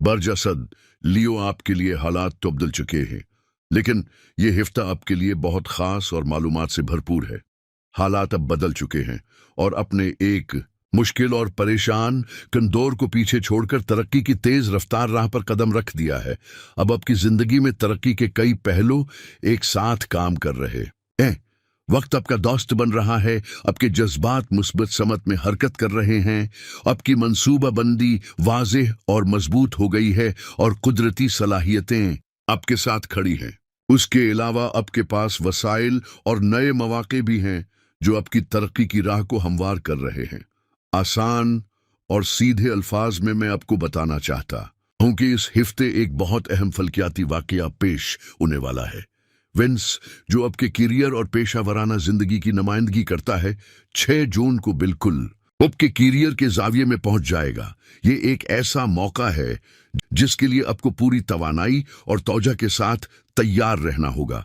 बरजसद लियो, आपके लिए हालात तो बदल चुके हैं, लेकिन ये हफ्ता आपके लिए बहुत खास और मालूमात से भरपूर है। हालात अब बदल चुके हैं और अपने एक मुश्किल और परेशान कंदौर को पीछे छोड़कर तरक्की की तेज रफ्तार राह पर कदम रख दिया है। अब आपकी जिंदगी में तरक्की के कई पहलू एक साथ काम कर रहे हैं। वक्त आपका दोस्त बन रहा है, आपके जज्बात मुस्बत समत में हरकत कर रहे हैं, आपकी मंसूबाबंदी वाज़ेह और मजबूत हो गई है और कुदरती सलाहियतें आपके साथ खड़ी हैं। उसके अलावा आपके पास वसाइल और नए मौके भी हैं जो आपकी तरक्की की राह को हमवार कर रहे हैं। आसान और सीधे अल्फाज में मैं आपको बताना चाहता हूं कि इस हफ्ते एक बहुत अहम फलकियाती वाकया पेश होने वाला है। विंस, जो आपके करियर और पेशा वराना जिंदगी की नुमाइंदगी करता है, 6 जून को बिल्कुल आपके करियर के जाविये में पहुंच जाएगा। ये एक ऐसा मौका है जिसके लिए आपको पूरी तवानाई और तौजा के साथ तैयार रहना होगा।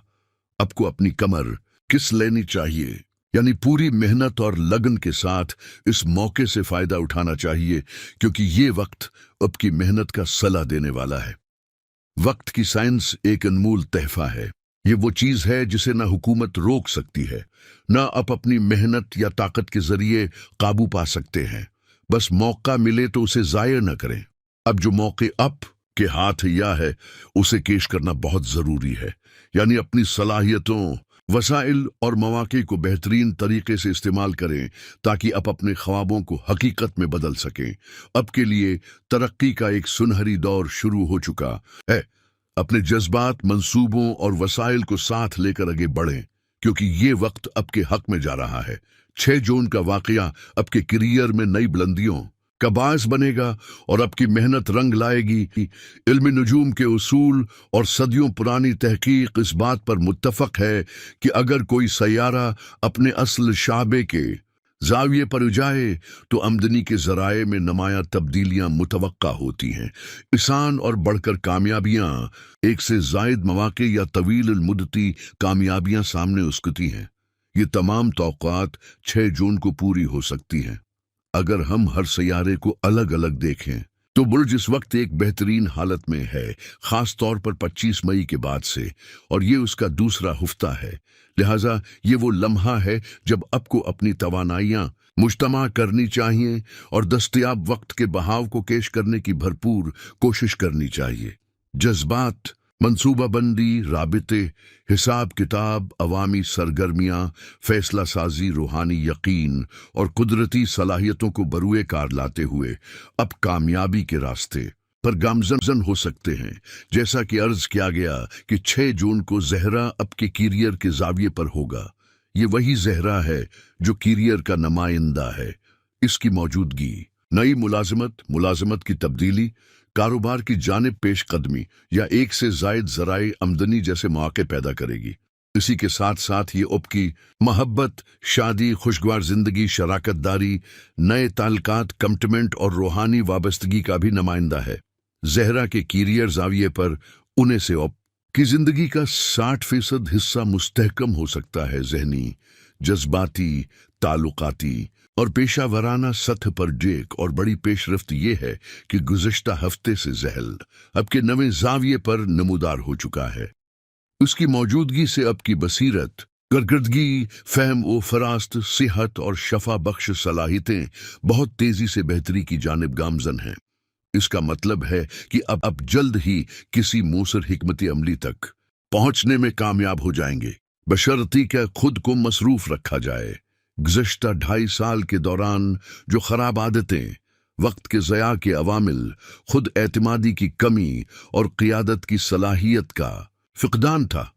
आपको अपनी कमर किस लेनी चाहिए, यानी पूरी मेहनत और लगन के साथ इस मौके से फायदा उठाना चाहिए, क्योंकि ये वक्त आपकी मेहनत का सला देने वाला है। वक्त की साइंस एक अनमोल तहफा है। ये वो चीज है जिसे ना हुकूमत रोक सकती है, ना आप अपनी मेहनत या ताकत के जरिए काबू पा सकते हैं। बस मौका मिले तो उसे जाया न करें। अब जो मौके आप के हाथ या है उसे केश करना बहुत जरूरी है, यानी अपनी सलाहियतों, वसाइल और मौके को बेहतरीन तरीके से इस्तेमाल करें ताकि आप अपने ख्वाबों को हकीकत में बदल सकें। अब के लिए तरक्की का एक सुनहरी दौर शुरू हो चुका है। अपने जज्बात, मंसूबों और वसाइल को साथ लेकर आगे बढ़ें, क्योंकि ये वक्त आपके हक में जा रहा है। 6 जून का वाकया आपके करियर में नई बुलंदियों का बायस बनेगा और आपकी मेहनत रंग लाएगी। इल्मी नुजूम के उसूल और सदियों पुरानी तहकीक इस बात पर मुत्तफक है कि अगर कोई सैयारा अपने असल शाबे के जाविये पर जाए तो आमदनी के जराए में नुमायां तब्दीलियां मुतवक्का होती हैं। आसान और बढ़कर कामयाबियां, एक से जायद मौके या तवील मुद्दती कामयाबियां सामने उस्कती हैं। ये तमाम तौक़ात 6 जून को पूरी हो सकती हैं। अगर हम हर सैयारे को अलग अलग देखें तो बुर्ज इस वक्त एक बेहतरीन हालत में है, खास तौर पर 25 मई के बाद से, और ये उसका दूसरा हफ्ता है। लिहाजा ये वो लम्हा है जब आपको अपनी तवानाइयां मुज्तमा करनी चाहिए और दस्तयाब वक्त के बहाव को केश करने की भरपूर कोशिश करनी चाहिए। जज्बात, मंसूबाबंदी, राबिते, हिसाब किताब, अवामी सरगर्मियां, फैसला साजी, रूहानी यकीन और कुदरती सलाहियतों को बरूए कार लाते हुए अब कामयाबी के रास्ते पर गामजन हो सकते हैं। जैसा कि अर्ज किया गया कि 6 जून को जहरा आपके करियर के जाविये पर होगा। ये वही जहरा है जो करियर का नुमाइंदा है। इसकी मौजूदगी नई मुलाजमत की तब्दीली, कारोबार की जानिब पेश कदमी या एक से जायद ज़राए आमदनी जैसे मौके पैदा करेगी। इसी के साथ साथ ये आपकी मोहब्बत, शादी, खुशगवार जिंदगी, शराकतदारी, नए ताल्लुकात, कमिटमेंट और रूहानी वाबस्तगी का भी नुमाइंदा है। जहरा के करियर जाविये पर उन्हें से आपकी जिंदगी का 60% हिस्सा मुस्तहकम हो सकता है। जहनी, जज्बाती, ताल्लुकाती और पेशा वराना सतह पर जेक और बड़ी पेशरफ्त ये है कि गुज़श्ता हफ्ते से जहल आपके नवे जाविये पर नमूदार हो चुका है। उसकी मौजूदगी से आपकी बसीरत, कारकर्दगी, फहम व फरास्त, सेहत और शफा बख्श सलाहियतें बहुत तेजी से बेहतरी की जानिब गामजन हैं। इसका मतलब है कि अब आप जल्द ही किसी मूसर हिकमती अमली तक पहुंचने में कामयाब हो जाएंगे, बशर्ती कि खुद को मसरूफ रखा जाए। गुज़श्ता 2.5 साल के दौरान जो खराब आदतें, वक्त के ज़या के अवामिल, खुद एतमादी की कमी और क़ियादत की सलाहियत का फ़िक़दान था,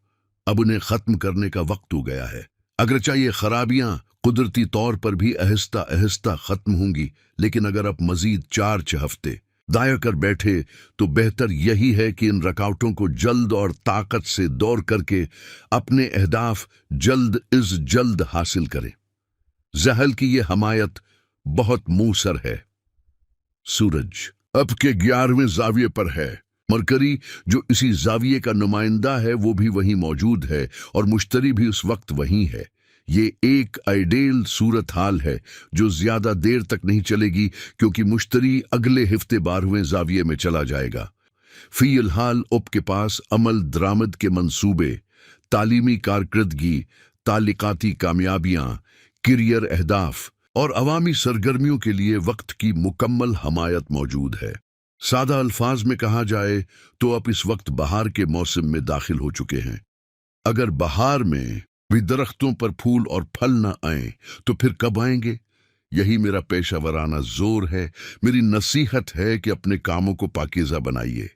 अब उन्हें ख़त्म करने का वक्त हो गया है। अगरचे ये खराबियाँ कुदरती तौर पर भी आहिस्ता आहिस्ता ख़त्म होंगी, लेकिन अगर आप मज़ीद 4 हफ्ते दाया कर बैठे तो बेहतर यही है कि इन रुकावटों को जल्द और ताकत से दौर करके अपने अहदाफ जल्द हासिल करें। जहल की ये हमायत बहुत मूसर है। सूरज आपके 11वें जाविये पर है। मरकरी, जो इसी जाविये का नुमाइंदा है, वो भी वहीं मौजूद है और मुश्तरी भी उस वक्त वहीं है। ये एक आइडियल सूरत हाल है जो ज्यादा देर तक नहीं चलेगी, क्योंकि मुश्तरी अगले हफ्ते 12वें जाविये में चला जाएगा। फिलहाल आपके पास अमल दरामद के मंसूबे, तालीमी कारकर्दगी, तालिकाती कामयाबियां, करियर अहदाफ और अवामी सरगर्मियों के लिए वक्त की मुकम्मल हमायत मौजूद है। सादा अल्फाज में कहा जाए तो आप इस वक्त बहार के मौसम में दाखिल हो चुके हैं। अगर बहार में भी दरख्तों पर फूल और फल न आए तो फिर कब आएंगे? यही मेरा पेशा वराना जोर है, मेरी नसीहत है कि अपने कामों को पाकीज़ा बनाइए,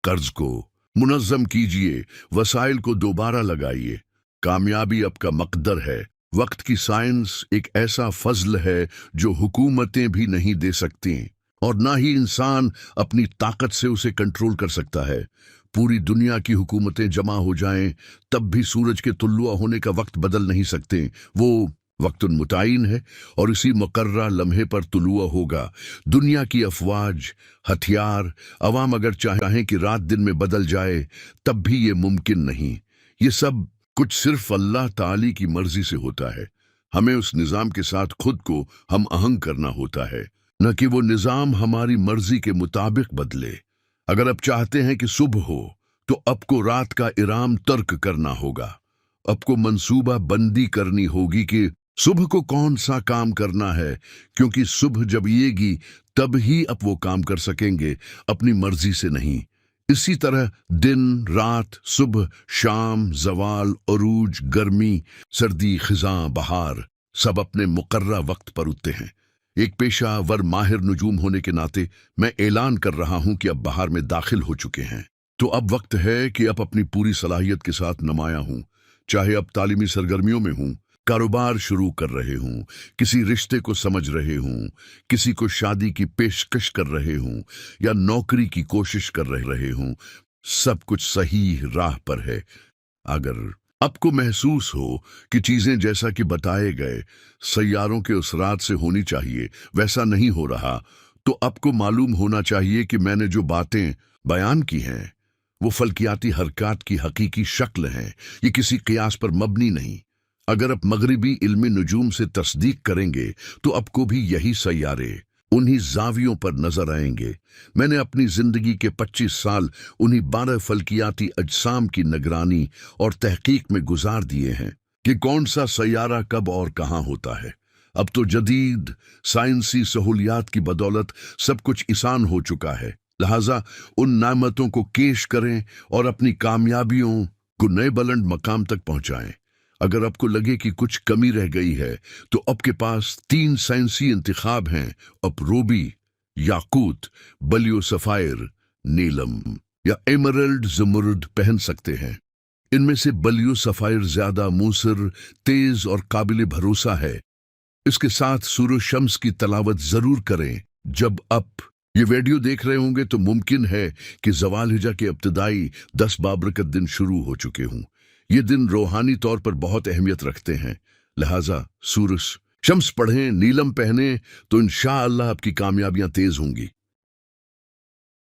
कर्ज को मुनज़्ज़म कीजिए, वसाइल को दोबारा लगाइए। कामयाबी आपका मकदर है। वक्त की साइंस एक ऐसा फजल है जो हुकूमतें भी नहीं दे सकती, और ना ही इंसान अपनी ताकत से उसे कंट्रोल कर सकता है। पूरी दुनिया की हुकूमतें जमा हो जाएं, तब भी सूरज के तुल्लुआ होने का वक्त बदल नहीं सकते। वो वक्तुन मुतायिन है और इसी मुकर्रा लम्हे पर तुलुआ होगा। दुनिया की अफवाज, हथियार, अवाम अगर चाहें कि रात दिन में बदल जाए, तब भी ये मुमकिन नहीं। ये सब कुछ सिर्फ अल्लाह ताली की मर्जी से होता है। हमें उस निज़ाम के साथ खुद को हम आहंग करना होता है, न कि वो निज़ाम हमारी मर्जी के मुताबिक बदले। अगर आप चाहते हैं कि सुबह हो तो आपको रात का इराम तर्क करना होगा। आपको मंसूबा बंदी करनी होगी कि सुबह को कौन सा काम करना है, क्योंकि सुबह जब येगी तब ही आप वो काम कर सकेंगे, अपनी मर्जी से नहीं। इसी तरह दिन, रात, सुबह, शाम, जवाल, अरूज, गर्मी, सर्दी, खिजां, बहार सब अपने मुकर्रा वक्त पर उठते हैं। एक पेशावर माहिर नजूम होने के नाते मैं ऐलान कर रहा हूं कि अब बहार में दाखिल हो चुके हैं। तो अब वक्त है कि आप अपनी पूरी सलाहियत के साथ नुमाया हूं, चाहे अब तालीमी सरगर्मियों में हूं, कारोबार शुरू कर रहे हूं, किसी रिश्ते को समझ रहे हूं, किसी को शादी की पेशकश कर रहे हूं, या नौकरी की कोशिश कर रहे हूं, सब कुछ सही राह पर है। अगर आपको महसूस हो कि चीजें जैसा कि बताए गए सैयारों के उस रात से होनी चाहिए वैसा नहीं हो रहा, तो आपको मालूम होना चाहिए कि मैंने जो बातें बयान की हैं वो फल्कियाती हरकत की हकीकी शक्ल हैं, ये किसी कियास पर मबनी नहीं। अगर आप मगरिबी इल्मी नजूम से तस्दीक करेंगे तो आपको भी यही सैयारे उन्हीं जावियों पर नजर आएंगे। मैंने अपनी जिंदगी के 25 साल उन्हीं 12 फल्कियाती अजसाम की निगरानी और तहकीक में गुजार दिए हैं कि कौन सा सैयारा कब और कहाँ होता है। अब तो जदीद साइंसी सहूलियात की बदौलत सब कुछ आसान हो चुका है, लिहाजा उन नामतों को केश करें और अपनी कामयाबियों को नए बुलंद मकाम तक पहुंचाएं। अगर आपको लगे कि कुछ कमी रह गई है तो आपके पास 3 साइंसी इंतखाब हैं। आप रूबी, याकूत, बलियो सफायर, नीलम या एमरल्ड ज़मुर्द पहन सकते हैं। इनमें से बलियो सफायर ज्यादा मूसर, तेज और काबिल भरोसा है। इसके साथ सूरज शम्स की तलावत जरूर करें। जब आप ये वीडियो देख रहे होंगे तो मुमकिन है कि जवाल हिजा के इब्तिदाई 10 बाबरकत दिन शुरू हो चुके हों। ये दिन रूहानी तौर पर बहुत अहमियत रखते हैं, लिहाजा सूरज शम्स पढ़ें, नीलम पहने, तो इंशाअल्लाह आपकी कामयाबियां तेज होंगी।